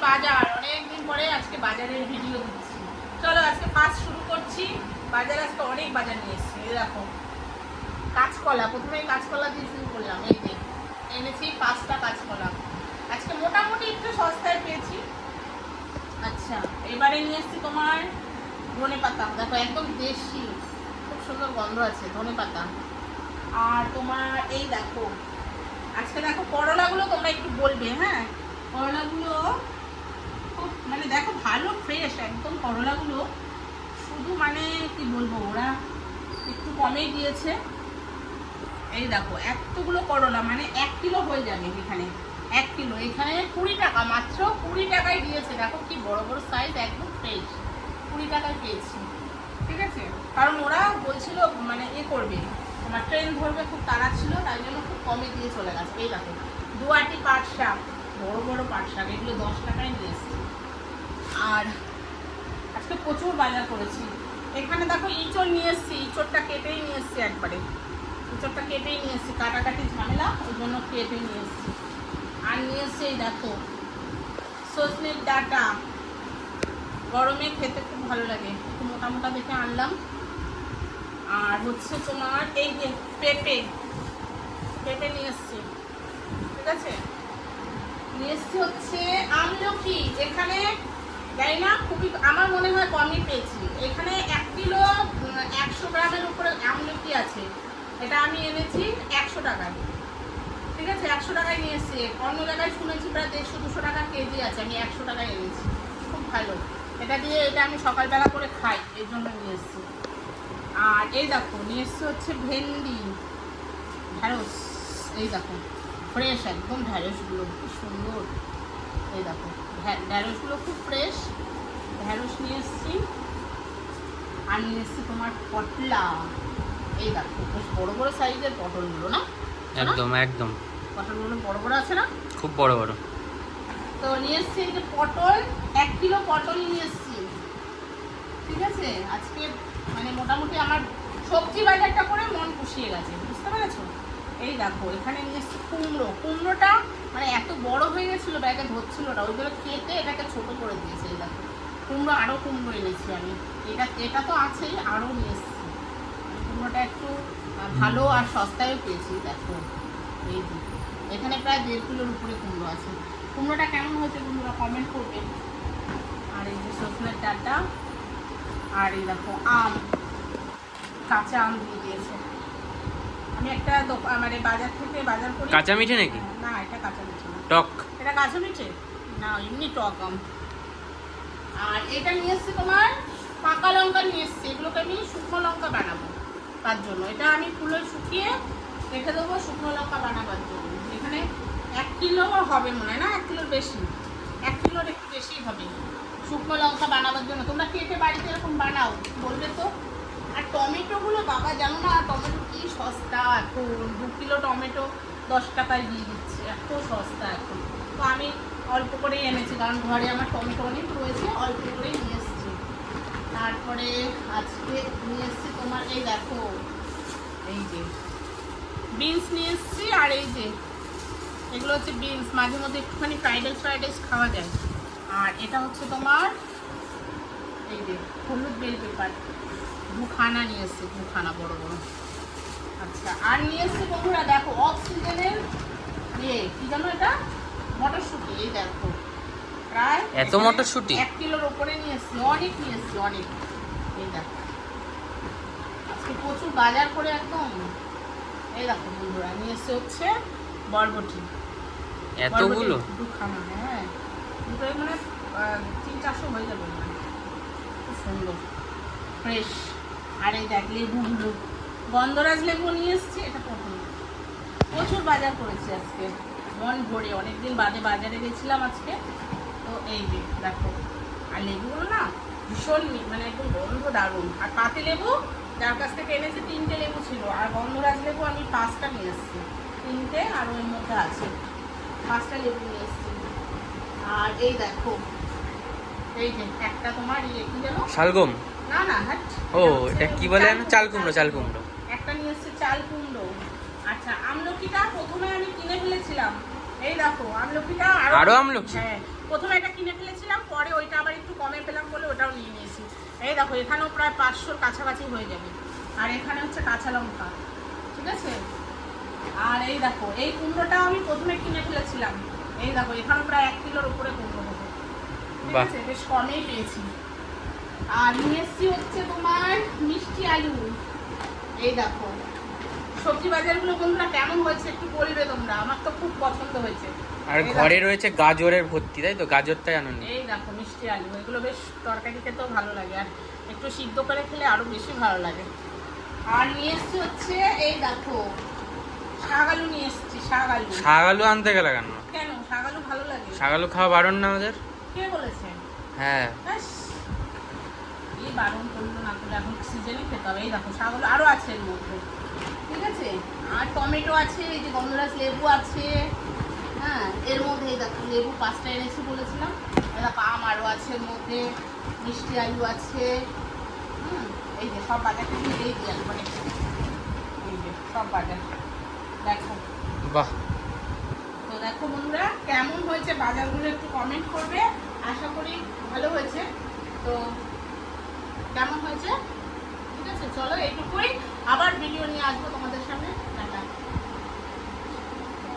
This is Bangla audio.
বাজার, অনেকদিন পরে আজকে বাজারের ভিডিও দিচ্ছি। চলো আজকে ফার্স্ট শুরু করছি। বাজারে আজকে অনেক বাজার নিয়ে এসেছি। এই দেখো কাঁচকলা, প্রথমে কাঁচকলা দিয়ে শুরু করলাম। এই যে এনেছি 5টা কাঁচকলা, আজকে মোটামুটি একটু সস্তায় পেয়েছি। আচ্ছা, এবারে নিয়ে এসেছি তোমার ধনে পাতা। দেখো একদম দেশি, খুব সুন্দর গন্ধ আছে ধনে পাতা। আর তোমার এই দেখো আজকে দেখো করলাগুলো তোমরা একটু বলবে, হ্যাঁ করলাগুলো খুব মানে দেখো ভালো ফ্রেশ একদম করলাগুলো, শুধু মানে কি বলবো ওরা একটু কমেই দিয়েছে। এই দেখো এতগুলো করলা মানে 1 কিলো হয়ে যাবে এখানে। 1 কিলো এখানে 20 টাকা, মাত্র 20 টাকায় দিয়েছে। দেখো কি বড় বড় সাইজ, একদম ফ্রেশ, 20 টাকায় পেয়েছি। ঠিক আছে, কারণ ওরা বলছিল মানে করবে তোমার ট্রেন ধরবে, খুব তাড়া ছিল, তাই জন্য খুব কমে দিয়ে চলে গেছে। এই দেখো 2 আটি পাট শাক, বড় বড় পাট শাক, এগুলো 10 টাকায় নিয়ে এসেছি। আর আজকে প্রচুর বাজার করেছি। এখানে দেখো ইঁচড় নিয়ে এসেছি, ইঁচড়টা কেটেই নিয়ে এসেছি একবারে, ইঁচড়টা কেটেই নিয়ে এসেছি, কাটাকাটি ঝামেলা ওই জন্য কেটে নিয়ে এসেছি। আর নিয়ে এসেছি এই দেখো সজনের ডাঁটা, গরমে খেতে খুব ভালো লাগে, একটু মোটা মোটা দেখে আনলাম। আর হচ্ছে তোমার এই যে পেঁপে, পেঁপে নিয়ে এসেছি। ঠিক আছে, নিয়ে এসেছি হচ্ছে আমলকি। এখানে জানি না, খুবই আমার মনে হয় কমই পেয়েছি। এখানে 1 কিলো 100 গ্রামের উপরে আমলকি আছে। এটা আমি এনেছি 100 টাকায়। ঠিক আছে, 100 টাকায় নিয়ে এসেছি। অন্য জায়গায় শুনেছি প্রায় 150-200 টাকা কেজি আছে, আমি 100 টাকায় এনেছি। খুব ভালো, এটা দিয়ে এটা আমি সকালবেলা করে খাই, এই জন্য নিয়ে এসেছি। আর এই দেখো নিয়ে এসেছি হচ্ছে ভেন্ডি, ঢ্যাঁড়স। এই দেখো ফ্রেশ একদম ঢ্যাঁড়সগুলো, খুব সুন্দর। এই দেখো ঢ্যাঁড়সগুলো খুব ফ্রেশ, ঢ্যাঁড়স নিয়ে এসেছি। আর নিয়ে এসেছি তোমার পটলা। এই দেখো বেশ বড় বড় সাইজের পটলগুলো, না একদম একদম পটলগুলো বড় বড় আছে না, খুব বড় বড়। তো নিয়ে এসেছি এই যে পটল, 1 কিলো পটল নিয়ে এসেছি। ঠিক আছে, আজকে মানে মোটামুটি আমার সবজি বাজারটা করে মন পুষিয়ে গেছে, বুঝতে পেরেছো। এই দেখো এখানে নিয়ে এসেছি কুমড়ো, কুমড়োটা মানে এত বড় হয়ে গেছিলো ব্যাগে ধরছিল না, ওইগুলো কেটে এটাকে ছোট করে দিয়েছে। এই দেখো কুমড়ো, আরও কুমড়ো এনেছি আমি। এটা তো আছেই, আরও নিয়ে এসেছি। কুমড়োটা একটু ভালো আর সস্তায়ও পেয়েছি। দেখো এই যে এখানে প্রায় 1.5 কিলোর উপরে কুমড়ো আছে। কুমড়োটা কেমন হয়েছে বন্ধুরা কমেন্ট করবে। আর এই যে সজনের ডাঁটা, আর এই দেখো আম, কাঁচা আম দিয়ে দিয়েছে। আমি একটা মানে বাজার থেকে বাজার করি। কাঁচা মিঠে নাকি? না, এটা কাঁচা মিঠে না, টক। এটা কাঁচা মিঠে না, এমনি টক আম। আর এটা নিয়ে এসছি তোমার পাকা লঙ্কা নিয়ে এসছি, এগুলোকে আমি শুকনো লঙ্কা বানাবো তার জন্য। এটা আমি ফুলে শুকিয়ে রেখে দেবো শুকনো লঙ্কা বানাবার জন্য। এখানে 1 কিলো হবে মনে হয়, না 1 কিলোর বেশি, 1 কিলোর একটু বেশি হবে শুকনো লঙ্কা বানাবার জন্য। তোমরা কেটে বাড়িতে এরকম বানাও বলবে তো। আর টমেটোগুলো বাবা জানো না, টমেটো কি সস্তা এখন, 2 কিলো টমেটো 10 টাকায় দিয়ে দিচ্ছে, এত সস্তা এখন। তো আমি অল্প করেই এনেছি, কারণ ঘরে আমার টমেটো অনেক রয়েছে, অল্প করেই নিয়ে এসেছি। তারপরে আজকে নিয়ে এসেছি তোমার এই দেখো এই যে বিনস নিয়ে এসেছি। আর এই যে এগুলো হচ্ছে বিনস, মাঝে মধ্যে একটুখানি ফ্রাইড রাইস খাওয়া যায়। আর এটা হচ্ছে তোমার এই যে হলুদ বেল পেপার, 2খানা নিয়ে এসেছি, 2খানা বড় বড়। আচ্ছা, আর নিয়ে এসেছি বন্ধুরা দেখো অফ সিজনের কি জানো এটা, মটরশুঁটি। এই দেখো প্রায় এত মটরশুঁটি 1 কিলোর উপরে নিয়ে এসেছি, অনেক নিয়ে এসেছি অনেক। এই দেখো আজকে প্রচুর বাজার করে একদম। এই দেখো বন্ধুরা নিয়ে এসেছি হচ্ছে বরবটি, এতগুলো 2খানা, হ্যাঁ দুটোই মানে 300-400 হয়ে যাবে মানে, খুব সুন্দর ফ্রেশ। আর এই দেখ লেবুগুলো, গন্ধরাজ লেবু নিয়ে এসেছি, এটা প্রচুর বাজার করেছি আজকে মন ভরে, অনেকদিন বাদে বাজারে গেছিলাম আজকে। তো এই যে দেখো, আর লেবুগুলো না ভীষণ মানে একদম গন্ধ দারুণ। আর পাতি লেবু যার কাছ থেকে এনেছি 3টে লেবু ছিল, আর গন্ধরাজ লেবু আমি 5টা নিয়ে এসেছি, 3টে আর ওর মধ্যে আছে 5টা লেবু নিয়ে এসেছি। আর এই দেখো এই যে একটা তোমার কি জানো, শালগম। না না হ্যাঁ, ও এটা কি বলে, চাল কুমড়ো, চাল কুমড়ো। একটা নিয়ে এসেছে চাল কুমড়ো। আচ্ছা, আমলকিটা প্রথমে আমি কিনে ফেলেছিলাম, এই দেখো আমলকিটা আরো আমলকি? হ্যাঁ, প্রথমে এটা কিনে ফেলেছিলাম, পরে ওইটা আবার একটু কমে পেলাম বলে ওটাও নিয়ে নিয়েছি। এই দেখো এখানেও প্রায় 500-র কাছাকাছি হয়ে যাবে। আর এখানে হচ্ছে কাঁচা লঙ্কা, ঠিক আছে। আর এই দেখো এই কুমড়োটাও আমি প্রথমে কিনে ফেলেছিলাম। এই দেখো এখানে প্রায় 1 কিলোর উপরে কুমড়ো হবে, ঠিক আছে, বেশ কমেই পেয়েছি। আর নিয়ে এসছি হচ্ছে তোমার মিষ্টি আলু। এই দেখো সবজি বাজারগুলো বন্ধুরা কেমন হয়েছে একটু বলবে তোমরা, আমার তো খুব পছন্দ হয়েছে। আর ঘরে রয়েছে গাজরের ভর্তি, তাই তো? গাজরটাই আনুন। এই দেখো মিষ্টি আলু, এগুলো বেশ তরকারি খেতেও ভালো লাগে, আর একটু সিদ্ধ করে খেলে আরো বেশি ভালো লাগে। আর নিয়ে এসছি হচ্ছে এই দেখো শাক আলু নিয়ে এসছি। শাক আলু, শাক আলু আনতে গেলে কেন? কেন শাক আলু ভালো লাগে? শাক আলু খাওয়া বারণ না আমাদের? কে বলেছে? হ্যাঁ, ব্যাস, এই বারণ করলো না করলে এখন সিজনে খেতে হবে। এই দেখো শাক আলু আরো আছে এর মধ্যে, ঠিক আছে। আর টমেটো আছে, এই যে গন্ধরাজ লেবু আছে, হ্যাঁ এর মধ্যে এই দেখো লেবু 5টা এনেছি বলেছিলাম। এই দেখো আম আরও আছে এর মধ্যে, মিষ্টি আলু আছে, এই যে সব বাজার থেকে এই দিয়ে একবারে, এই যে সব বাজার দেখো। বাহ। তো দেখো বন্ধুরা কেমন হয়েছে বাজারগুলো একটু কমেন্ট করবে, আশা করি ভালো হয়েছে। তো কেমন হয়েছে, ঠিক আছে, চলো এইটুকুই, আবার ভিডিও নিয়ে আসবো তোমাদের সামনে।